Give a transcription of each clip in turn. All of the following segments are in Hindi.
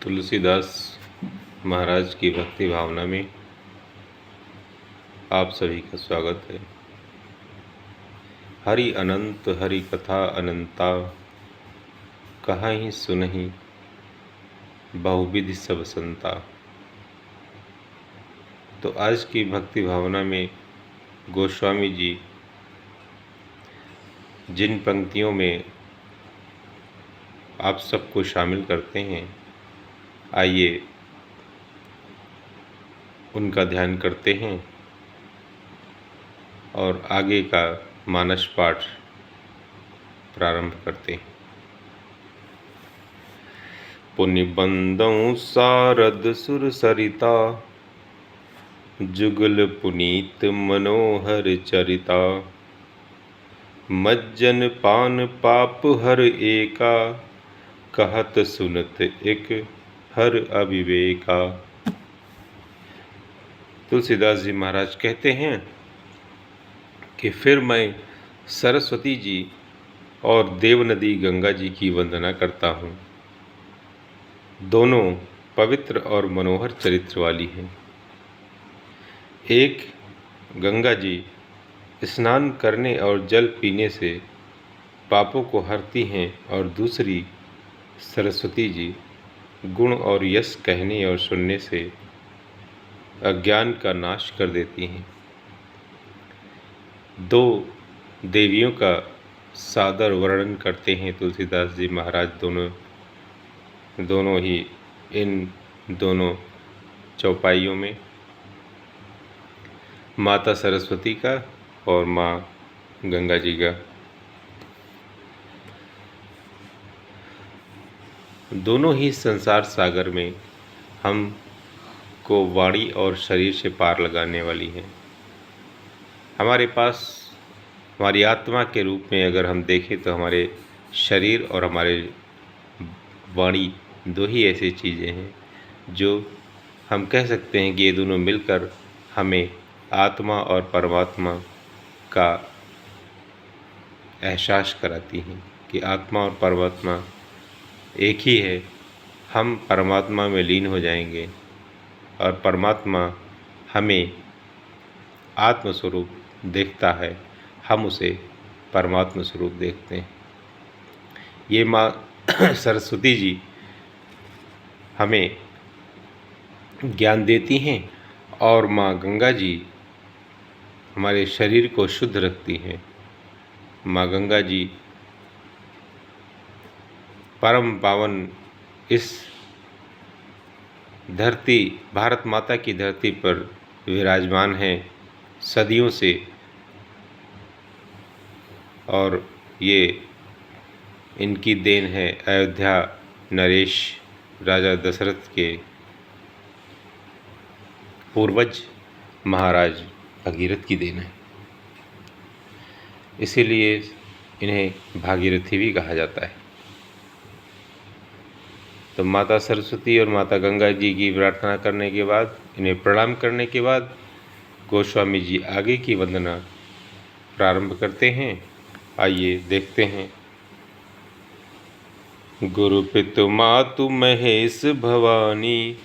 तुलसीदास महाराज की भक्ति भावना में आप सभी का स्वागत है। हरि अनंत हरि कथा अनंता, कहाहीं सुनहि बहुविधि सब संता। तो आज की भक्ति भावना में गोस्वामी जी जिन पंक्तियों में आप सबको शामिल करते हैं, आइए उनका ध्यान करते हैं और आगे का मानस पाठ प्रारंभ करते हैं। पुनिबंदौ सारद सुर सरिता, जुगल पुनीत मनोहर चरिता। मज्जन पान पाप हर एका, कहत सुनत एक हर अविवेका। तुलसीदास जी महाराज कहते हैं कि फिर मैं सरस्वती जी और देवनदी गंगा जी की वंदना करता हूँ। दोनों पवित्र और मनोहर चरित्र वाली हैं। एक गंगा जी स्नान करने और जल पीने से पापों को हरती हैं और दूसरी सरस्वती जी गुण और यश कहने और सुनने से अज्ञान का नाश कर देती हैं। दो देवियों का सादर वर्णन करते हैं तुलसीदास जी महाराज दोनों ही इन दोनों चौपाइयों में, माता सरस्वती का और माँ गंगा जी का। दोनों ही संसार सागर में हम को वाणी और शरीर से पार लगाने वाली हैं। हमारे पास हमारी आत्मा के रूप में अगर हम देखें तो हमारे शरीर और हमारे वाणी दो ही ऐसी चीज़ें हैं जो हम कह सकते हैं कि ये दोनों मिलकर हमें आत्मा और परमात्मा का एहसास कराती हैं कि आत्मा और परमात्मा एक ही है। हम परमात्मा में लीन हो जाएंगे और परमात्मा हमें आत्मस्वरूप देखता है, हम उसे परमात्मा स्वरूप देखते हैं। ये माँ सरस्वती जी हमें ज्ञान देती हैं और माँ गंगा जी हमारे शरीर को शुद्ध रखती हैं। माँ गंगा जी परम पावन इस धरती भारत माता की धरती पर विराजमान हैं सदियों से, और ये इनकी देन है अयोध्या नरेश राजा दशरथ के पूर्वज महाराज भागीरथ की देन है। इसीलिए इन्हें भागीरथी भी कहा जाता है। तो माता सरस्वती और माता गंगा जी की प्रार्थना करने के बाद, इन्हें प्रणाम करने के बाद गोस्वामी जी आगे की वंदना प्रारंभ करते हैं। आइए देखते हैं। गुरु पितु मातु महेश भवानी,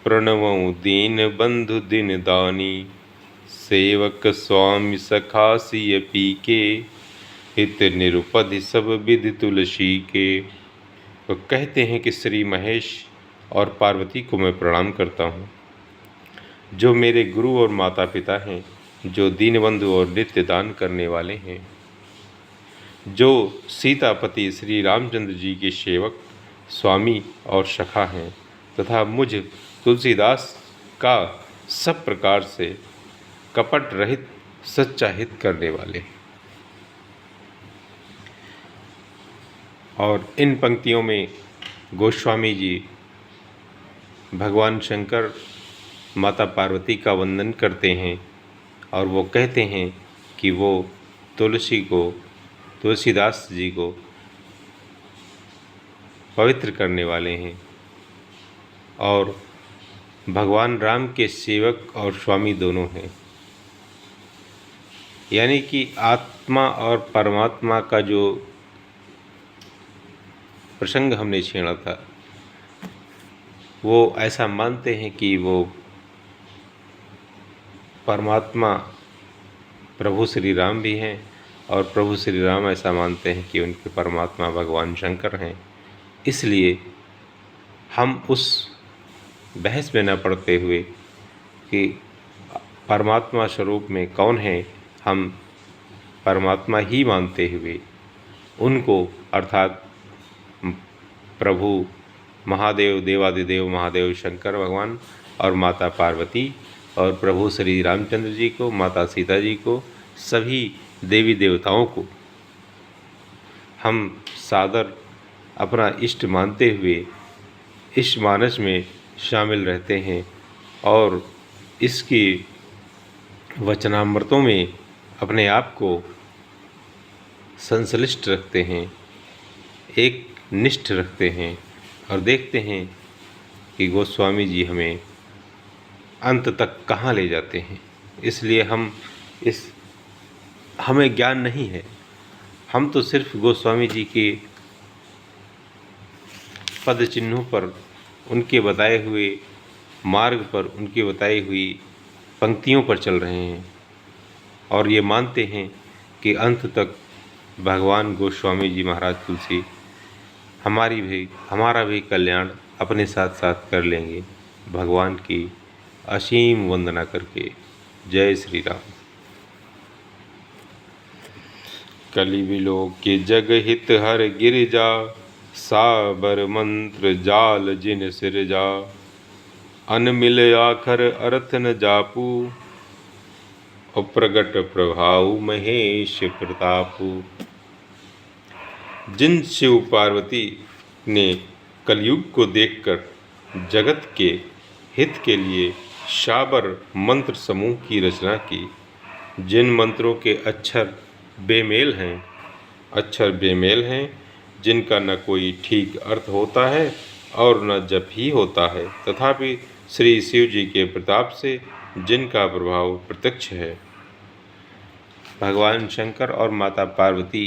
प्रणवं दीन बंधु दिन दानी। सेवक स्वामी सखा सिय पीके, हित निरुपधि सब विधि तुलसी के। वो कहते हैं कि श्री महेश और पार्वती को मैं प्रणाम करता हूँ, जो मेरे गुरु और माता पिता हैं, जो दीनबंधु और नित्य दान करने वाले हैं, जो सीतापति श्री रामचंद्र जी के सेवक स्वामी और सखा हैं, तथा मुझ तुलसीदास का सब प्रकार से कपट रहित सच्चा हित करने वाले। और इन पंक्तियों में गोस्वामी जी भगवान शंकर माता पार्वती का वंदन करते हैं और वो कहते हैं कि वो तुलसीदास जी को पवित्र करने वाले हैं और भगवान राम के सेवक और स्वामी दोनों हैं। यानी कि आत्मा और परमात्मा का जो प्रसंग हमने छेड़ा था, वो ऐसा मानते हैं कि वो परमात्मा प्रभु श्री राम भी हैं, और प्रभु श्री राम ऐसा मानते हैं कि उनके परमात्मा भगवान शंकर हैं। इसलिए हम उस बहस में न पड़ते हुए कि परमात्मा स्वरूप में कौन है, हम परमात्मा ही मानते हुए उनको अर्थात प्रभु महादेव, देवादिदेव महादेव शंकर भगवान और माता पार्वती और प्रभु श्री रामचंद्र जी को, माता सीता जी को, सभी देवी देवताओं को हम सादर अपना इष्ट मानते हुए इस मानस में शामिल रहते हैं और इसके वचनामृतों में अपने आप को संश्लिष्ट रखते हैं, एक निष्ठ रखते हैं और देखते हैं कि गोस्वामी जी हमें अंत तक कहाँ ले जाते हैं। इसलिए हमें ज्ञान नहीं है, हम तो सिर्फ गोस्वामी जी के पद चिन्हों पर, उनके बताए हुए मार्ग पर, उनकी बताई हुई पंक्तियों पर चल रहे हैं और ये मानते हैं कि अंत तक भगवान गोस्वामी जी महाराज तुलसी हमारा भी कल्याण अपने साथ साथ कर लेंगे, भगवान की असीम वंदना करके। जय श्री राम। कलि विलोक के जग हित हर गिरिजा, साबर मंत्र जाल जिन सिरजा, अन मिल आखर अर्थ न जापू, अप्रगट प्रभाव महेश प्रतापू। जिन शिव पार्वती ने कलयुग को देखकर जगत के हित के लिए शाबर मंत्र समूह की रचना की, जिन मंत्रों के अक्षर बेमेल हैं, जिनका न कोई ठीक अर्थ होता है और न जप ही होता है, तथापि श्री शिव जी के प्रताप से जिनका प्रभाव प्रत्यक्ष है। भगवान शंकर और माता पार्वती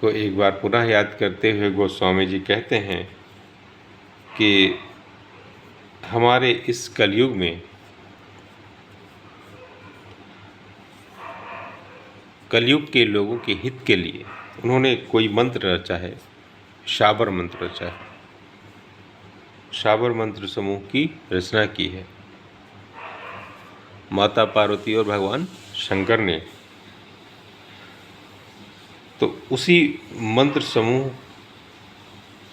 को एक बार पुनः याद करते हुए गोस्वामी जी कहते हैं कि हमारे इस कलयुग में कलयुग के लोगों के हित के लिए उन्होंने कोई मंत्र रचा है, शाबर मंत्र रचा है, शाबर मंत्र समूह की रचना की है माता पार्वती और भगवान शंकर ने। तो उसी मंत्र समूह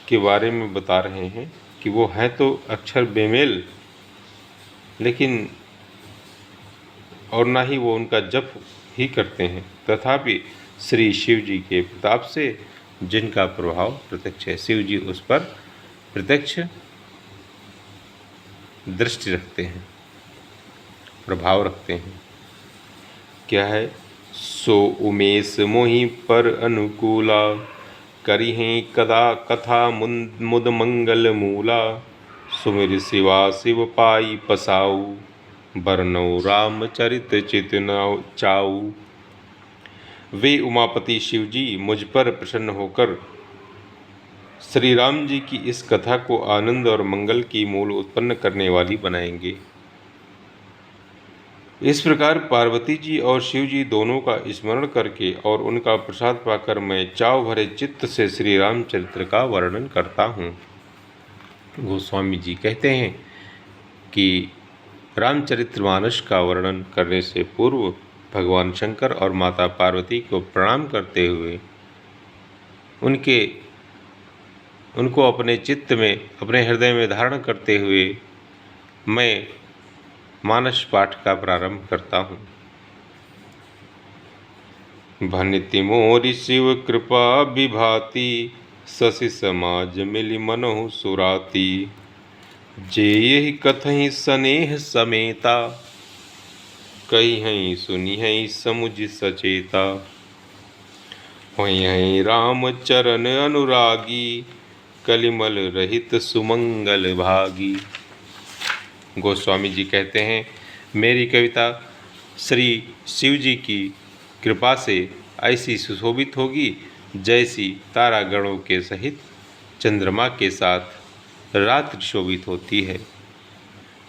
के बारे में बता रहे हैं कि वो है तो अक्षर बेमेल, लेकिन और ना ही वो उनका जप ही करते हैं, तथापि श्री शिव जी के प्रताप से जिनका प्रभाव प्रत्यक्ष है। शिव जी उस पर प्रत्यक्ष दृष्टि रखते हैं, प्रभाव रखते हैं। क्या है? सो उमेश मोहि पर अनुकूला, करिहें कदा कथा मुद मंगल मूला, सुमिर शिवा शिव पाई पसाऊ, बरनौ रामचरित चित न चाऊ। वे उमापति शिव जी मुझ पर प्रसन्न होकर श्री राम जी की इस कथा को आनंद और मंगल की मूल उत्पन्न करने वाली बनाएंगे। इस प्रकार पार्वती जी और शिव जी दोनों का स्मरण करके और उनका प्रसाद पाकर मैं चाव भरे चित्त से श्री रामचरित्र का वर्णन करता हूँ। गोस्वामी जी कहते हैं कि रामचरितमानस का वर्णन करने से पूर्व भगवान शंकर और माता पार्वती को प्रणाम करते हुए उनको अपने चित्त में, अपने हृदय में धारण करते हुए मैं मानस पाठ का प्रारंभ करता हूँ। भनिति मोरि शिव कृपा विभाति, शशि समाज मिलि मनहु सुराती, जे यही कथहि स्नेह समेता, कहिहै सुनिहै समुझ सचेता, होइहै राम चरण अनुरागी, कलिमल रहित सुमंगल भागी। गोस्वामी जी कहते हैं, मेरी कविता श्री शिव जी की कृपा से ऐसी सुशोभित होगी जैसी तारागणों के सहित चंद्रमा के साथ रात्रि शोभित होती है,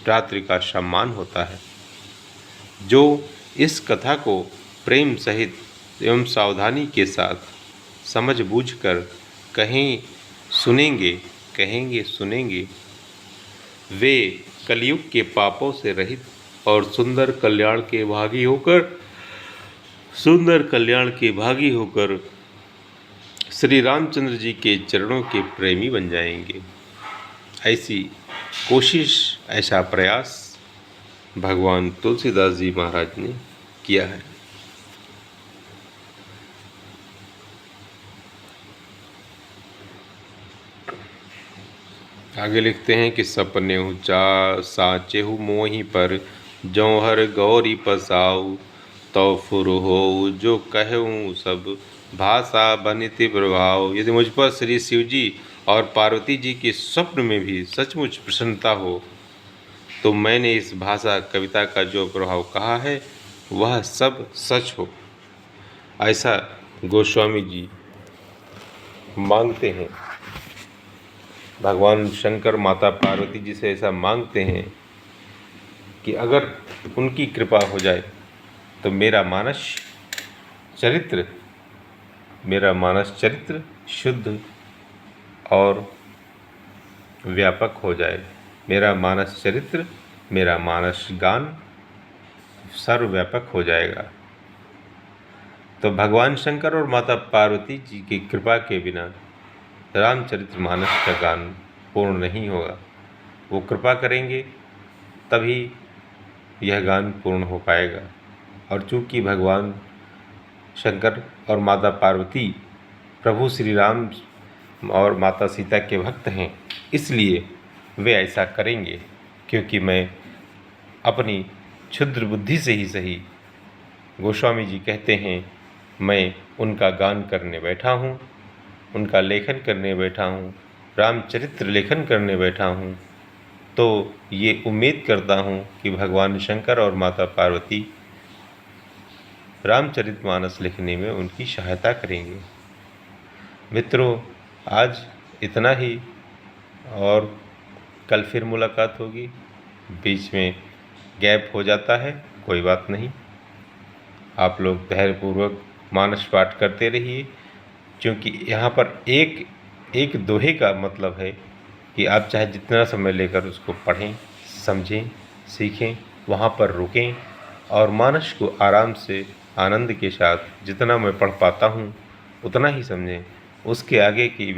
रात्रि का सम्मान होता है। जो इस कथा को प्रेम सहित एवं सावधानी के साथ समझ बूझकर कहेंगे सुनेंगे, वे कलयुग के पापों से रहित और सुंदर कल्याण के भागी होकर श्री रामचंद्र जी के चरणों के प्रेमी बन जाएंगे। ऐसी कोशिश, ऐसा प्रयास भगवान तुलसीदास जी महाराज ने किया है। आगे लिखते हैं कि सपने साचेहु मोहि पर, जौहर गौरी पसाऊ, तो फुर हो जो कहूँ सब, भाषा बनिति प्रभाव। यदि मुझ पर श्री शिव जी और पार्वती जी के स्वप्न में भी सचमुच प्रसन्नता हो, तो मैंने इस भाषा कविता का जो प्रभाव कहा है वह सब सच हो, ऐसा गोस्वामी जी मांगते हैं। भगवान शंकर माता पार्वती जी से ऐसा मांगते हैं कि अगर उनकी कृपा हो जाए तो मेरा मानस चरित्र शुद्ध और व्यापक हो जाए। मेरा मानस चरित्र, मेरा मानस गान सर्वव्यापक हो जाएगा। तो भगवान शंकर और माता पार्वती जी की कृपा के बिना रामचरितमानस का गान पूर्ण नहीं होगा। वो कृपा करेंगे तभी यह गान पूर्ण हो पाएगा। और चूँकि भगवान शंकर और माता पार्वती प्रभु श्री राम और माता सीता के भक्त हैं, इसलिए वे ऐसा करेंगे। क्योंकि मैं अपनी क्षुद्र बुद्धि से ही सही, गोस्वामी जी कहते हैं, मैं उनका गान करने बैठा हूँ, उनका लेखन करने बैठा हूँ, रामचरित्र लेखन करने बैठा हूँ, तो ये उम्मीद करता हूँ कि भगवान शंकर और माता पार्वती रामचरितमानस लिखने में उनकी सहायता करेंगे। मित्रों, आज इतना ही, और कल फिर मुलाकात होगी। बीच में गैप हो जाता है, कोई बात नहीं। आप लोग धैर्यपूर्वक मानस पाठ करते रहिए, क्योंकि यहाँ पर एक दोहे का मतलब है कि आप चाहे जितना समय लेकर उसको पढ़ें, समझें, सीखें, वहाँ पर रुकें और मानस को आराम से आनंद के साथ जितना मैं पढ़ पाता हूँ उतना ही समझें। उसके आगे की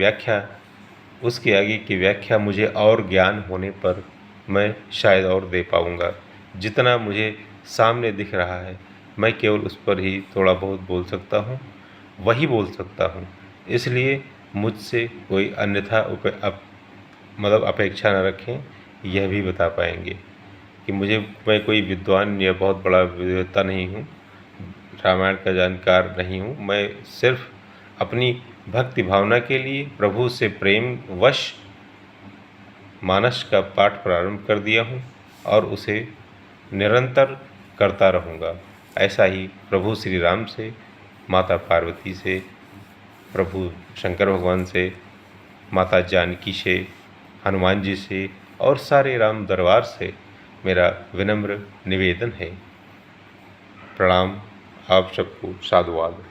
व्याख्या मुझे और ज्ञान होने पर मैं शायद और दे पाऊँगा। जितना मुझे सामने दिख रहा है मैं केवल उस पर ही थोड़ा बहुत बोल सकता हूँ, वही बोल सकता हूँ। इसलिए मुझसे कोई अन्यथा अपेक्षा न रखें। यह भी बता पाएंगे कि मैं कोई विद्वान या बहुत बड़ा विद्वता नहीं हूँ, रामायण का जानकार नहीं हूँ। मैं सिर्फ अपनी भक्ति भावना के लिए प्रभु से प्रेम वश मानस का पाठ प्रारंभ कर दिया हूँ और उसे निरंतर करता रहूँगा। ऐसा ही प्रभु श्री राम से, माता पार्वती से, प्रभु शंकर भगवान से, माता जानकी से, हनुमान जी से और सारे राम दरबार से मेरा विनम्र निवेदन है। प्रणाम, आप सबको साधुवाद।